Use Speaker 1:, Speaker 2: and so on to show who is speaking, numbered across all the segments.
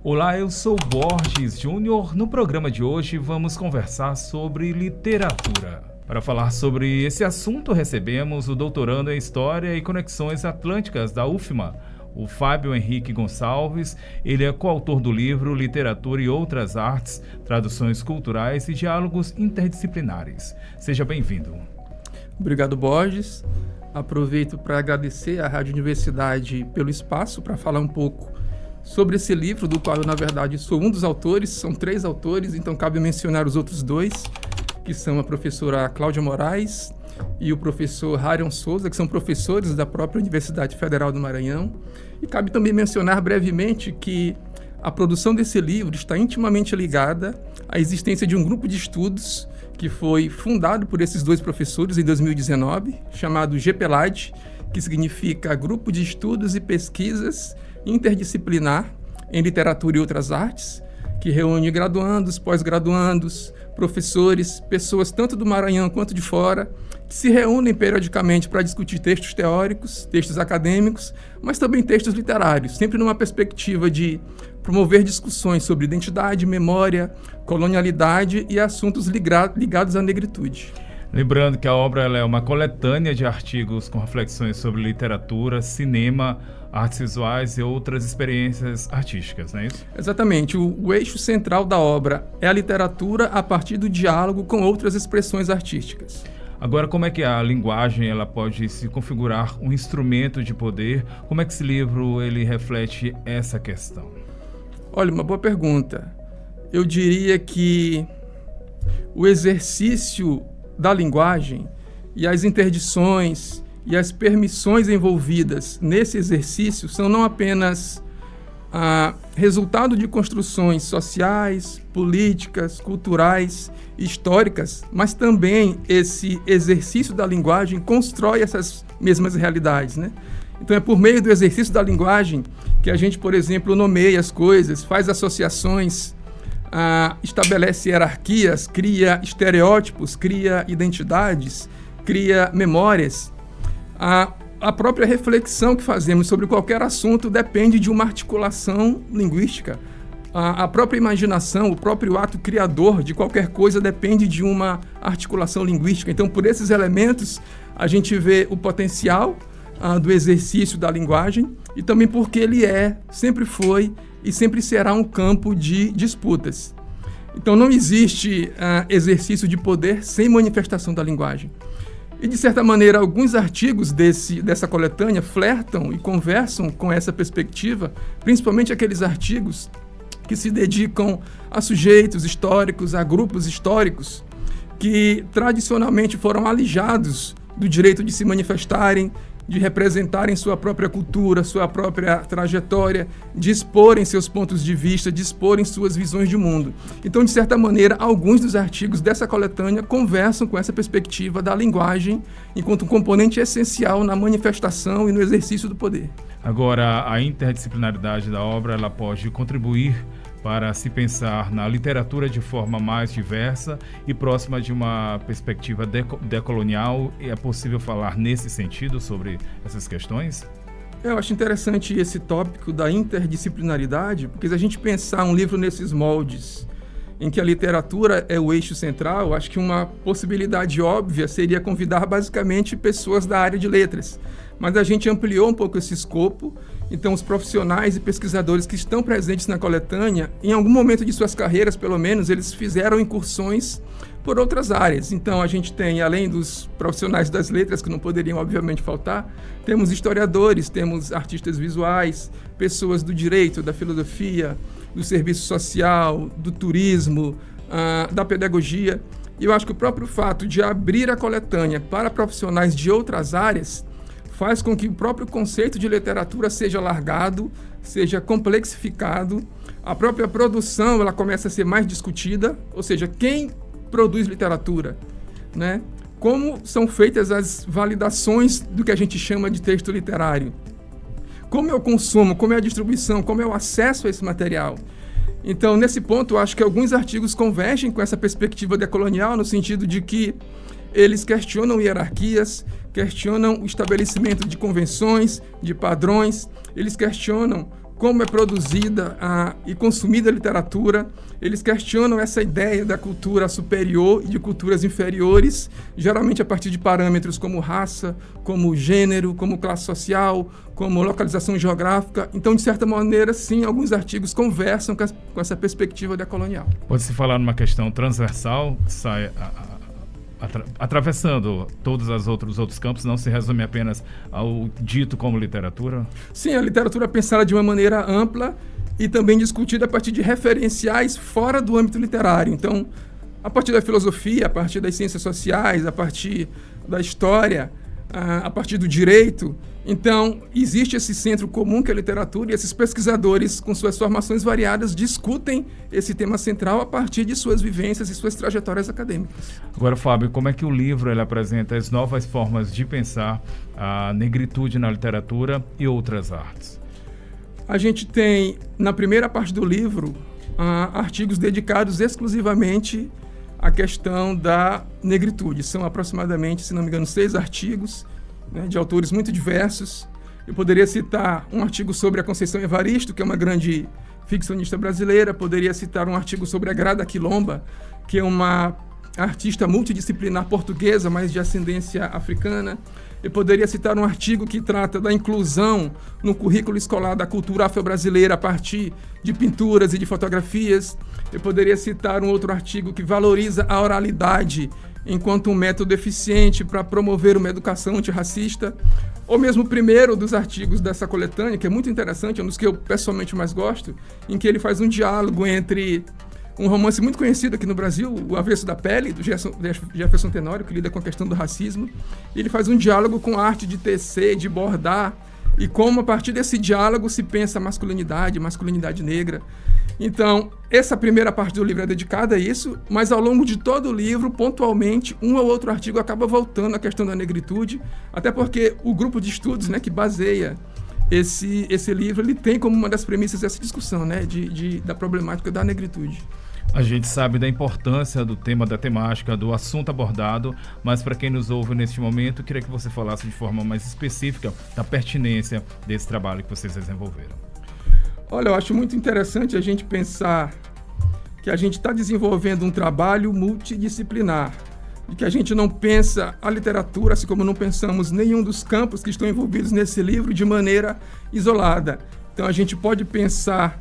Speaker 1: Olá, eu sou Borges Júnior. No programa de hoje vamos conversar sobre literatura. Para falar sobre esse assunto, recebemos o doutorando em História e Conexões Atlânticas da UFMA, o Fábio Henrique Gonçalves. Ele é coautor do livro Literatura e Outras Artes, Traduções Culturais e Diálogos Interdisciplinares. Seja bem-vindo.
Speaker 2: Obrigado, Borges. Aproveito para agradecer à Rádio Universidade pelo espaço para falar um pouco sobre esse livro, do qual eu, na verdade, sou um dos autores. São 3 autores, então cabe mencionar os outros 2, que são a professora Cláudia Moraes e o professor Harion Souza, que são professores da própria Universidade Federal do Maranhão. E cabe também mencionar brevemente que a produção desse livro está intimamente ligada à existência de um grupo de estudos que foi fundado por esses 2 professores em 2019, chamado GPLAD, que significa Grupo de Estudos e Pesquisas Interdisciplinar em Literatura e Outras Artes, que reúne graduandos, pós-graduandos, professores, pessoas tanto do Maranhão quanto de fora, que se reúnem periodicamente para discutir textos teóricos, textos acadêmicos, mas também textos literários, sempre numa perspectiva de promover discussões sobre identidade, memória, colonialidade e assuntos ligados à negritude.
Speaker 1: Lembrando que a obra ela é uma coletânea de artigos com reflexões sobre literatura, cinema, artes visuais e outras experiências artísticas, não é isso?
Speaker 2: Exatamente. O eixo central da obra é a literatura a partir do diálogo com outras expressões artísticas.
Speaker 1: Agora, como é que a linguagem ela pode se configurar um instrumento de poder? Como é que esse livro ele reflete essa questão?
Speaker 2: Olha, uma boa pergunta. Eu diria que o exercício da linguagem e as interdições e as permissões envolvidas nesse exercício são não apenas resultado de construções sociais, políticas, culturais, históricas, mas também esse exercício da linguagem constrói essas mesmas realidades, né? Então é por meio do exercício da linguagem que a gente, por exemplo, nomeia as coisas, faz associações, estabelece hierarquias, cria estereótipos, cria identidades, cria memórias. A própria reflexão que fazemos sobre qualquer assunto depende de uma articulação linguística. A própria imaginação, o próprio ato criador de qualquer coisa depende de uma articulação linguística. Então, por esses elementos, a gente vê o potencial do exercício da linguagem e também porque ele sempre foi e sempre será um campo de disputas. Então, não existe exercício de poder sem manifestação da linguagem. E, de certa maneira, alguns artigos dessa coletânea flertam e conversam com essa perspectiva, principalmente aqueles artigos que se dedicam a sujeitos históricos, a grupos históricos, que tradicionalmente foram alijados do direito de se manifestarem, de representarem sua própria cultura, sua própria trajetória, de exporem seus pontos de vista, de exporem suas visões de mundo. Então, de certa maneira, alguns dos artigos dessa coletânea conversam com essa perspectiva da linguagem enquanto um componente essencial na manifestação e no exercício do poder.
Speaker 1: Agora, a interdisciplinaridade da obra ela pode contribuir para se pensar na literatura de forma mais diversa e próxima de uma perspectiva decolonial. É possível falar nesse sentido sobre essas questões?
Speaker 2: Eu acho interessante esse tópico da interdisciplinaridade, porque se a gente pensar um livro nesses moldes, em que a literatura é o eixo central, acho que uma possibilidade óbvia seria convidar basicamente pessoas da área de letras. Mas a gente ampliou um pouco esse escopo, então os profissionais e pesquisadores que estão presentes na coletânea, em algum momento de suas carreiras, pelo menos, eles fizeram incursões por outras áreas. Então a gente tem, além dos profissionais das letras, que não poderiam obviamente faltar, temos historiadores, temos artistas visuais, pessoas do direito, da filosofia, do serviço social, do turismo, da pedagogia. E eu acho que o próprio fato de abrir a coletânea para profissionais de outras áreas faz com que o próprio conceito de literatura seja alargado, seja complexificado. A própria produção ela começa a ser mais discutida, ou seja, quem produz literatura, né? Como são feitas as validações do que a gente chama de texto literário? Como é o consumo, como é a distribuição, como é o acesso a esse material? Então, nesse ponto, eu acho que alguns artigos convergem com essa perspectiva decolonial, no sentido de que eles questionam hierarquias, questionam o estabelecimento de convenções, de padrões, eles questionam como é produzida e consumida a literatura. Eles questionam essa ideia da cultura superior e de culturas inferiores, geralmente a partir de parâmetros como raça, como gênero, como classe social, como localização geográfica. Então, de certa maneira, sim, alguns artigos conversam com essa perspectiva decolonial.
Speaker 1: Pode-se falar numa questão transversal, que sai atravessando todos os outros campos, não se resume apenas ao dito como literatura?
Speaker 2: Sim, a literatura é pensada de uma maneira ampla e também discutida a partir de referenciais fora do âmbito literário. Então, a partir da filosofia, a partir das ciências sociais, a partir da história, a partir do direito. Então, existe esse centro comum que é a literatura, e esses pesquisadores, com suas formações variadas, discutem esse tema central a partir de suas vivências e suas trajetórias acadêmicas.
Speaker 1: Agora, Fábio, como é que o livro ele apresenta as novas formas de pensar a negritude na literatura e outras artes?
Speaker 2: A gente tem, na primeira parte do livro, artigos dedicados exclusivamente à questão da negritude. São aproximadamente, se não me engano, 6 artigos, né, de autores muito diversos. Eu poderia citar um artigo sobre a Conceição Evaristo, que é uma grande ficcionista brasileira. Poderia citar um artigo sobre a Grada Quilomba, que é uma artista multidisciplinar portuguesa, mas de ascendência africana. Eu poderia citar um artigo que trata da inclusão no currículo escolar da cultura afro-brasileira a partir de pinturas e de fotografias. Eu poderia citar um outro artigo que valoriza a oralidade enquanto um método eficiente para promover uma educação antirracista. Ou mesmo o primeiro dos artigos dessa coletânea, que é muito interessante, é um dos que eu pessoalmente mais gosto, em que ele faz um diálogo entre um romance muito conhecido aqui no Brasil, O Avesso da Pele, do Jefferson Tenório, que lida com a questão do racismo. E ele faz um diálogo com a arte de tecer, de bordar, e como a partir desse diálogo se pensa a masculinidade negra. Então, essa primeira parte do livro é dedicada a isso, mas ao longo de todo o livro, pontualmente, um ou outro artigo acaba voltando à questão da negritude, até porque o grupo de estudos, né, que baseia esse livro, ele tem como uma das premissas essa discussão, né, da problemática da negritude.
Speaker 1: A gente sabe da importância do tema, da temática, do assunto abordado, mas para quem nos ouve neste momento, eu queria que você falasse de forma mais específica da pertinência desse trabalho que vocês desenvolveram.
Speaker 2: Olha, eu acho muito interessante a gente pensar que a gente está desenvolvendo um trabalho multidisciplinar, e que a gente não pensa a literatura, assim como não pensamos nenhum dos campos que estão envolvidos nesse livro, de maneira isolada. Então a gente pode pensar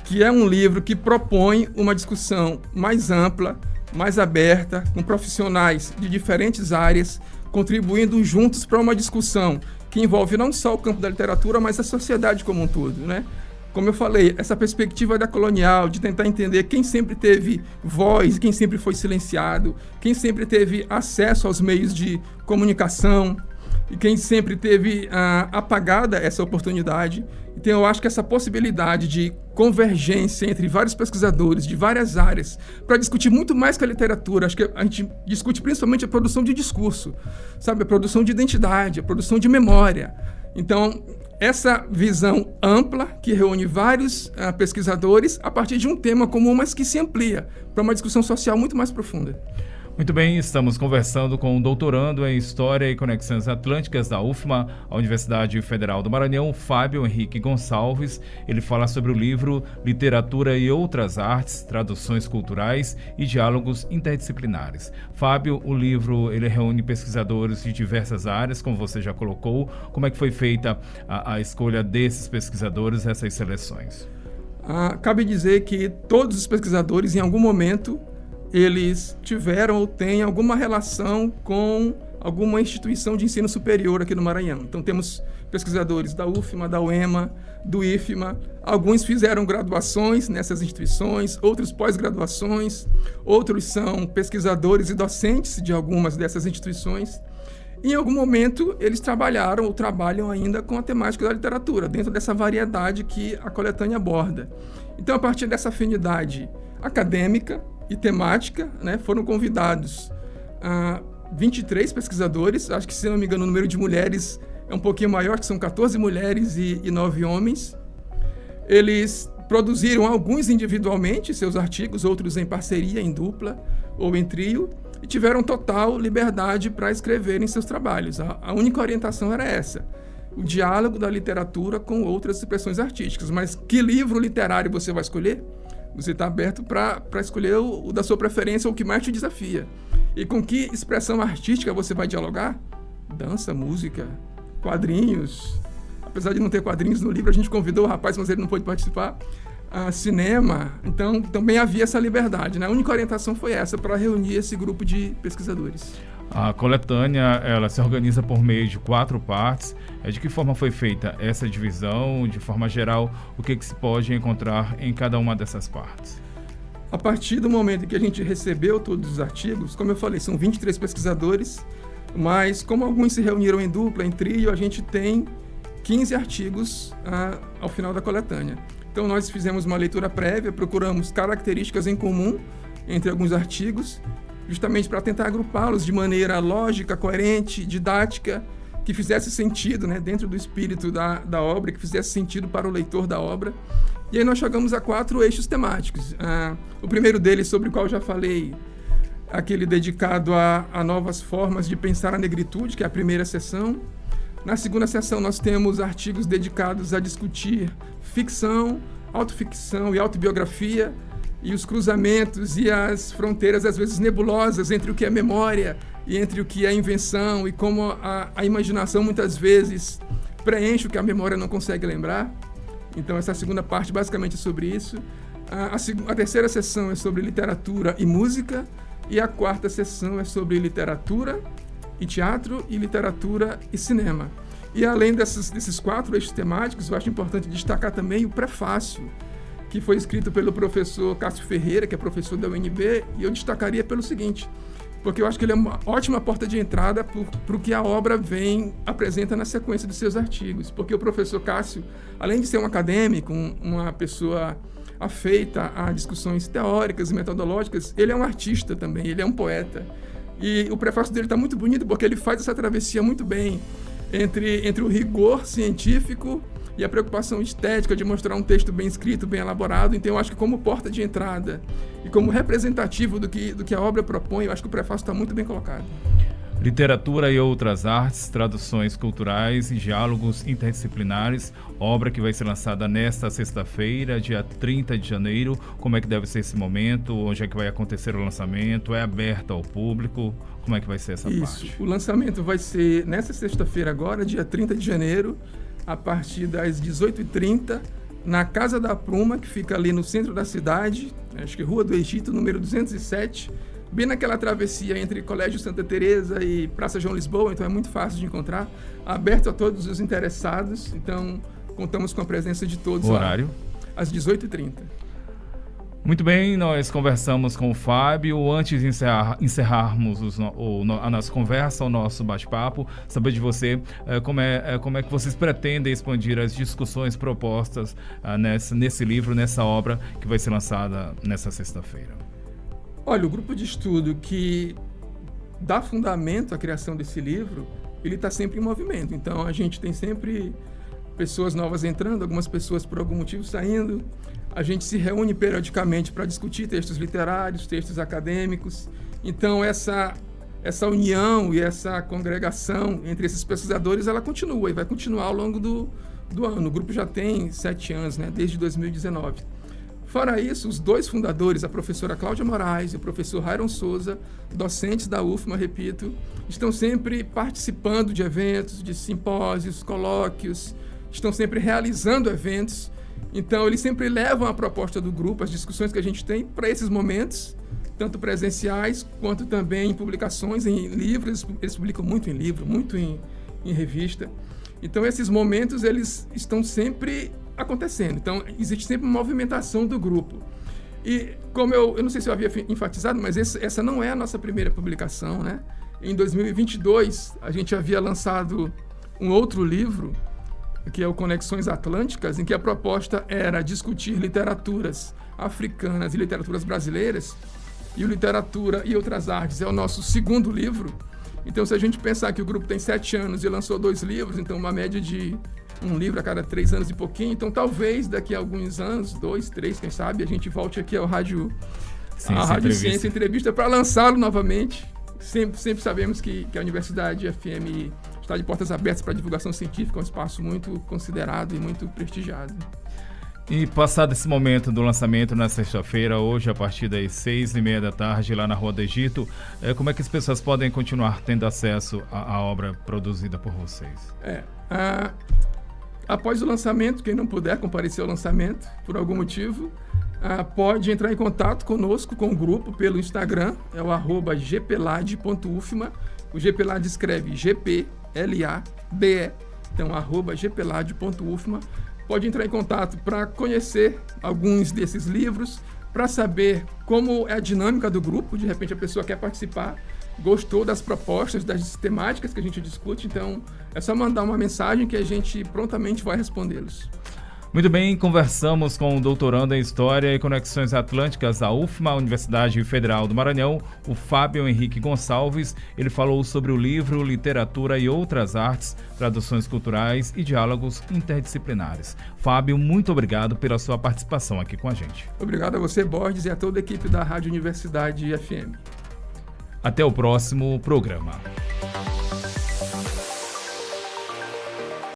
Speaker 2: que é um livro que propõe uma discussão mais ampla, mais aberta, com profissionais de diferentes áreas, contribuindo juntos para uma discussão que envolve não só o campo da literatura, mas a sociedade como um todo, né? Como eu falei, essa perspectiva decolonial, de tentar entender quem sempre teve voz, quem sempre foi silenciado, quem sempre teve acesso aos meios de comunicação e quem sempre teve apagada essa oportunidade. Então, eu acho que essa possibilidade de convergência entre vários pesquisadores de várias áreas para discutir muito mais que a literatura, acho que a gente discute principalmente a produção de discurso, sabe? A produção de identidade, a produção de memória. Então, essa visão ampla que reúne vários pesquisadores a partir de um tema comum, mas que se amplia para uma discussão social muito mais profunda.
Speaker 1: Muito bem, estamos conversando com o doutorando em História e Conexões Atlânticas da UFMA, a Universidade Federal do Maranhão, Fábio Henrique Gonçalves. Ele fala sobre o livro Literatura e Outras Artes, Traduções Culturais e Diálogos Interdisciplinares. Fábio, o livro ele reúne pesquisadores de diversas áreas, como você já colocou. Como é que foi feita a escolha desses pesquisadores, essas seleções?
Speaker 2: Cabe dizer que todos os pesquisadores, em algum momento, eles tiveram ou têm alguma relação com alguma instituição de ensino superior aqui no Maranhão. Então, temos pesquisadores da UFMA, da UEMA, do IFMA. Alguns fizeram graduações nessas instituições, outros pós-graduações, outros são pesquisadores e docentes de algumas dessas instituições. Em algum momento, eles trabalharam ou trabalham ainda com a temática da literatura, dentro dessa variedade que a coletânea aborda. Então, a partir dessa afinidade acadêmica e temática, né, foram convidados 23 pesquisadores. Acho que, se não me engano, o número de mulheres é um pouquinho maior, que são 14 mulheres e 9 homens. Eles produziram alguns individualmente seus artigos, outros em parceria, em dupla ou em trio, e tiveram total liberdade para escreverem seus trabalhos. A única orientação era essa, o diálogo da literatura com outras expressões artísticas. Mas que livro literário você vai escolher? Você está aberto para escolher o da sua preferência, o que mais te desafia. E com que expressão artística você vai dialogar? Dança, música, quadrinhos. Apesar de não ter quadrinhos no livro, a gente convidou o rapaz, mas ele não pôde participar. Cinema. Então, também havia essa liberdade, né? A única orientação foi essa, para reunir esse grupo de pesquisadores.
Speaker 1: A coletânea, ela se organiza por meio de 4 partes. De que forma foi feita essa divisão? De forma geral, o que se pode encontrar em cada uma dessas partes?
Speaker 2: A partir do momento em que a gente recebeu todos os artigos, como eu falei, são 23 pesquisadores, mas como alguns se reuniram em dupla, em trio, a gente tem 15 artigos ao final da coletânea. Então nós fizemos uma leitura prévia, procuramos características em comum entre alguns artigos, justamente para tentar agrupá-los de maneira lógica, coerente, didática, que fizesse sentido, né, dentro do espírito da obra, que fizesse sentido para o leitor da obra. E aí nós chegamos a 4 eixos temáticos. O primeiro deles, sobre o qual eu já falei, aquele dedicado a novas formas de pensar a negritude, que é a primeira seção. Na segunda seção nós temos artigos dedicados a discutir ficção, autoficção e autobiografia, e os cruzamentos e as fronteiras, às vezes nebulosas, entre o que é memória e entre o que é invenção, e como a imaginação muitas vezes preenche o que a memória não consegue lembrar. Então essa segunda parte basicamente é sobre isso. A terceira sessão é sobre literatura e música, e a quarta sessão é sobre literatura e teatro, e literatura e cinema. E além desses 4 eixos temáticos, eu acho importante destacar também o prefácio, que foi escrito pelo professor Cássio Ferreira, que é professor da UNB, e eu destacaria pelo seguinte, porque eu acho que ele é uma ótima porta de entrada para o que a obra apresenta na sequência dos seus artigos. Porque o professor Cássio, além de ser um acadêmico, uma pessoa afeita a discussões teóricas e metodológicas, ele é um artista também, ele é um poeta. E o prefácio dele está muito bonito, porque ele faz essa travessia muito bem entre o rigor científico e a preocupação estética de mostrar um texto bem escrito, bem elaborado. Então eu acho que como porta de entrada e como representativo do que a obra propõe, eu acho que o prefácio está muito bem colocado.
Speaker 1: Literatura e outras artes, traduções culturais e diálogos interdisciplinares, obra que vai ser lançada nesta sexta-feira, dia 30 de janeiro. Como é que deve ser esse momento? Onde é que vai acontecer o lançamento? É aberto ao público? Como é que vai ser essa parte?
Speaker 2: Isso, o lançamento vai ser nessa sexta-feira agora, dia 30 de janeiro, a partir das 18h30, na Casa da Pruma, que fica ali no centro da cidade, acho que Rua do Egito, número 207, bem naquela travessia entre Colégio Santa Teresa e Praça João Lisboa, então é muito fácil de encontrar, aberto a todos os interessados, então contamos com a presença de todos.
Speaker 1: O horário?
Speaker 2: Às 18h30.
Speaker 1: Muito bem, nós conversamos com o Fábio. Antes de encerrarmos a nossa conversa, o nosso bate-papo, saber de você como é que vocês pretendem expandir as discussões propostas nesse livro, nessa obra que vai ser lançada nessa sexta-feira.
Speaker 2: Olha, o grupo de estudo que dá fundamento à criação desse livro, ele está sempre em movimento. Então, a gente tem sempre pessoas novas entrando, algumas pessoas por algum motivo saindo. A gente se reúne periodicamente para discutir textos literários, textos acadêmicos. Então, essa união e essa congregação entre esses pesquisadores, ela continua e vai continuar ao longo do ano. O grupo já tem 7 anos, né, desde 2019. Fora isso, os 2 fundadores, a professora Cláudia Moraes e o professor Rairon Souza, docentes da UFMA, repito, estão sempre participando de eventos, de simpósios, colóquios, estão sempre realizando eventos. Então, eles sempre levam a proposta do grupo, as discussões que a gente tem para esses momentos, tanto presenciais quanto também em publicações, em livros. Eles publicam muito em livro, muito em revista. Então, esses momentos, eles estão sempre acontecendo. Então, existe sempre uma movimentação do grupo. E, como eu não sei se eu havia enfatizado, mas essa não é a nossa primeira publicação, né? Em 2022, a gente havia lançado um outro livro, que é o Conexões Atlânticas, em que a proposta era discutir literaturas africanas e literaturas brasileiras, e o Literatura e Outras Artes é o nosso segundo livro. Então, se a gente pensar que o grupo tem 7 anos e lançou 2 livros, então uma média de um livro a cada 3 anos e pouquinho, então talvez daqui a alguns anos, 2, 3, quem sabe, a gente volte aqui ao Rádio Ciência Entrevista para lançá-lo novamente. Sempre sabemos que a Universidade FM está de portas abertas para a divulgação científica, é um espaço muito considerado e muito prestigiado.
Speaker 1: E passado esse momento do lançamento na sexta-feira, hoje a partir das 6h30 da tarde, lá na Rua do Egito, como é que as pessoas podem continuar tendo acesso à obra produzida por vocês?
Speaker 2: Após o lançamento, quem não puder comparecer ao lançamento, por algum motivo, pode entrar em contato conosco, com o grupo, pelo Instagram, é o @gpelade.ufma. O gpelade escreve GPLADE, então @gpelade.ufma. Pode entrar em contato para conhecer alguns desses livros, para saber como é a dinâmica do grupo. De repente a pessoa quer participar, gostou das propostas, das temáticas que a gente discute, então é só mandar uma mensagem que a gente prontamente vai respondê-los.
Speaker 1: Muito bem, conversamos com o doutorando em História e Conexões Atlânticas da UFMA, Universidade Federal do Maranhão, o Fábio Henrique Gonçalves. Ele falou sobre o livro Literatura e Outras Artes, Traduções Culturais e Diálogos Interdisciplinares. Fábio, muito obrigado pela sua participação aqui com a gente.
Speaker 2: Obrigado a você, Borges, e a toda a equipe da Rádio Universidade FM.
Speaker 1: Até o próximo programa.